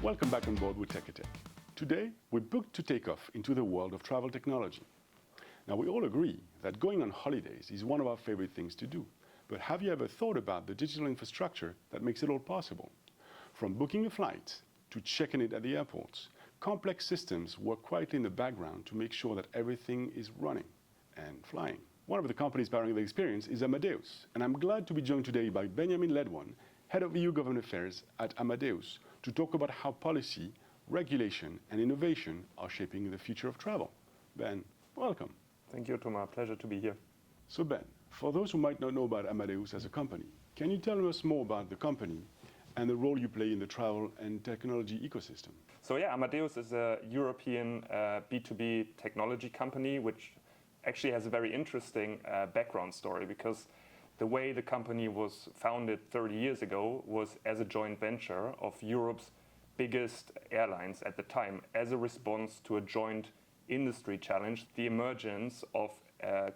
Welcome back on board with Tech Attack. Today, we're booked to take off into the world of travel technology. Now, we all agree that going on holidays is one of our favorite things to do. But have you ever thought about the digital infrastructure that makes it all possible? From booking a flight to checking it at the airports, complex systems work quietly in the background to make sure that everything is running and flying. One of the companies powering the experience is Amadeus, and I'm glad to be joined today by Benjamin Ledwon, Head of EU Government Affairs at Amadeus, to talk about how policy, regulation, and innovation are shaping the future of travel. Ben, welcome. Thank you, Thomas. Pleasure to be here. So Ben, for those who might not know about Amadeus as a company, can you tell us more about the company and the role you play in the travel and technology ecosystem? So Amadeus is a European B2B technology company, which actually has a very interesting background story, because the way the company was founded 30 years ago was as a joint venture of Europe's biggest airlines at the time, as a response to a joint industry challenge, the emergence of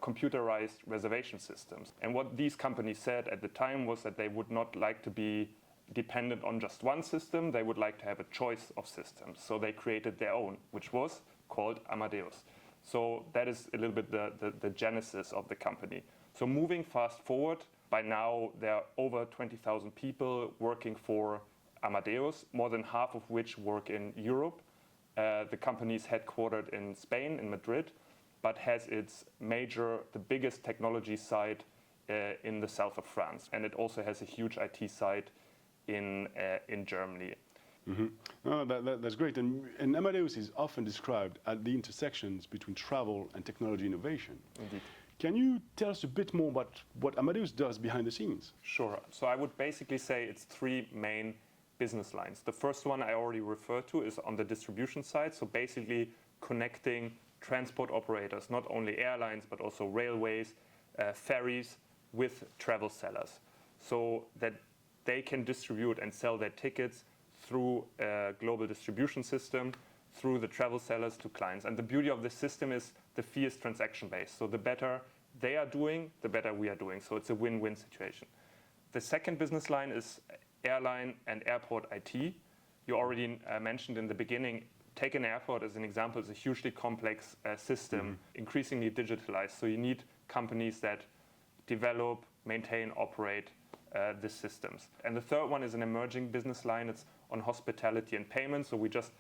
computerized reservation systems. And what these companies said at the time was that they would not like to be dependent on just one system, they would like to have a choice of systems. So they created their own, which was called Amadeus. So that is a little bit the genesis of the company. So moving fast forward, by now there are over 20,000 people working for Amadeus, more than half of which work in Europe. The company is headquartered in Spain, in Madrid, but has the biggest technology site in the south of France. And it also has a huge IT site in Germany. Mm-hmm. Oh, that's great. And Amadeus is often described at the intersections between travel and technology innovation. Indeed. Can you tell us a bit more about what Amadeus does behind the scenes? Sure. So I would basically say it's three main business lines. The first one I already referred to is on the distribution side. So basically connecting transport operators, not only airlines, but also railways, ferries, with travel sellers, so that they can distribute and sell their tickets through a global distribution system, through the travel sellers to clients. And the beauty of this system is the fee is transaction-based. So the better they are doing, the better we are doing. So it's a win-win situation. The second business line is airline and airport IT. You already mentioned in the beginning, take an airport as an example. It's a hugely complex system, increasingly digitalized. So you need companies that develop, maintain, operate these systems. And the third one is an emerging business line. It's on hospitality and payments. So we just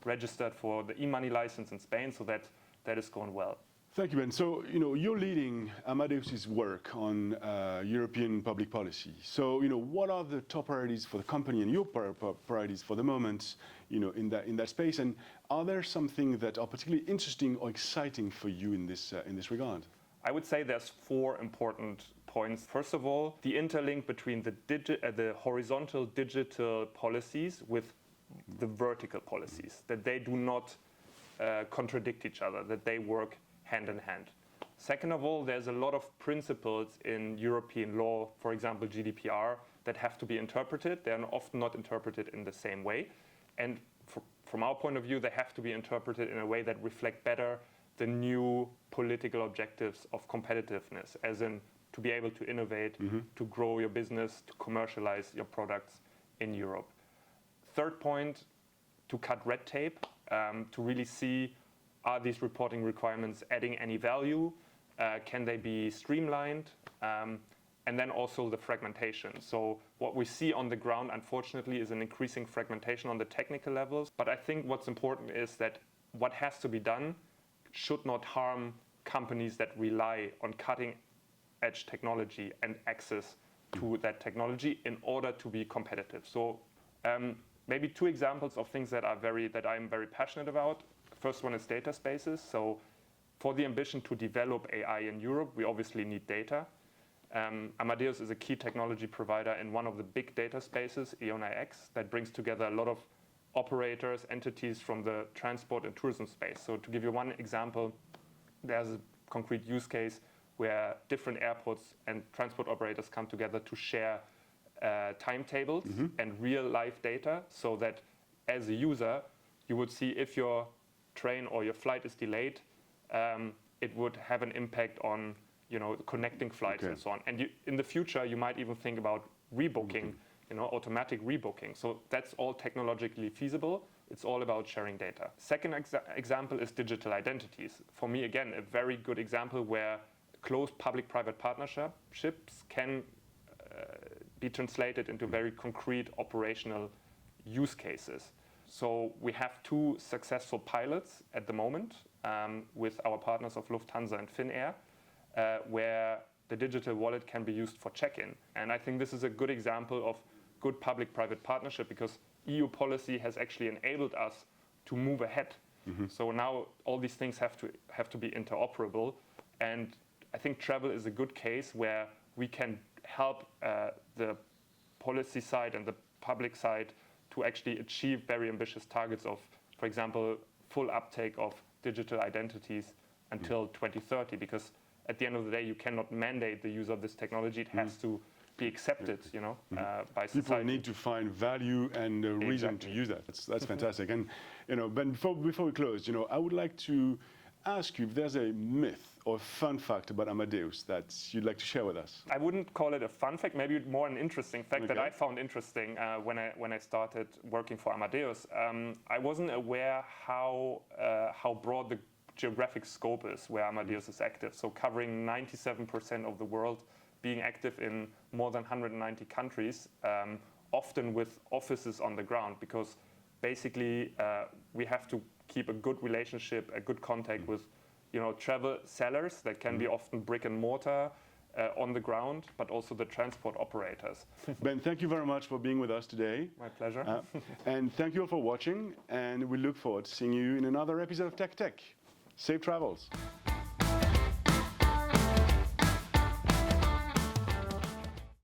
registered for the e-money license in Spain, so that is going well. Thank you, Ben. So, you're leading Amadeus's work on European public policy. So, what are the top priorities for the company and your priorities for the moment, in that space? And are there something that are particularly interesting or exciting for you in this regard? I would say there's four important points. First of all, the interlink between the horizontal digital policies with the vertical policies, that they do not contradict each other, that they work hand in hand. Second of all, there's a lot of principles in European law, for example GDPR, that have to be interpreted. They are often not interpreted in the same way. And from our point of view, they have to be interpreted in a way that reflect better the new political objectives of competitiveness, as in to be able to innovate, to grow your business, to commercialize your products in Europe. Third point, to cut red tape, to really see, are these reporting requirements adding any value? Can they be streamlined? And then also the fragmentation. So what we see on the ground, unfortunately, is an increasing fragmentation on the technical levels. But I think what's important is that what has to be done should not harm companies that rely on cutting-edge technology and access to that technology in order to be competitive. So maybe two examples of things that I'm very passionate about. First one is data spaces. So for the ambition to develop AI in Europe, we obviously need data. Amadeus is a key technology provider in one of the big data spaces, EONIX, that brings together a lot of operators, entities from the transport and tourism space. So to give you one example, there's a concrete use case where different airports and transport operators come together to share timetables and real life data, so that as a user, you would see if your train or your flight is delayed, it would have an impact on connecting flights and so on. And in the future, you might even think about rebooking automatic rebooking. So that's all technologically feasible. It's all about sharing data. Second example is digital identities. For me, again, a very good example where close public-private partnerships can be translated into very concrete operational use cases. So we have 2 successful pilots at the moment with our partners of Lufthansa and Finnair, where the digital wallet can be used for check-in. And I think this is a good example of good public-private partnership, because EU policy has actually enabled us to move ahead. So now all these things have to be interoperable. And I think travel is a good case where we can help the policy side and the public side to actually achieve very ambitious targets of, for example, full uptake of digital identities until 2030, because at the end of the day, you cannot mandate the use of this technology. It has to be accepted, by society. People need to find value and a reason to use that. That's fantastic. And Ben, before we close, I would like to ask you if there's a myth or fun fact about Amadeus that you'd like to share with us. I wouldn't call it a fun fact, maybe more an interesting fact that I found interesting when I started working for Amadeus. I wasn't aware how broad the geographic scope is where Amadeus is active. So covering 97% of the world, being active in more than 190 countries, often with offices on the ground, because basically we have to keep a good relationship, a good contact with travel sellers that can be often brick and mortar on the ground, but also the transport operators. Ben, thank you very much for being with us today. My pleasure. And thank you all for watching, and we look forward to seeing you in another episode of Tech. Safe travels.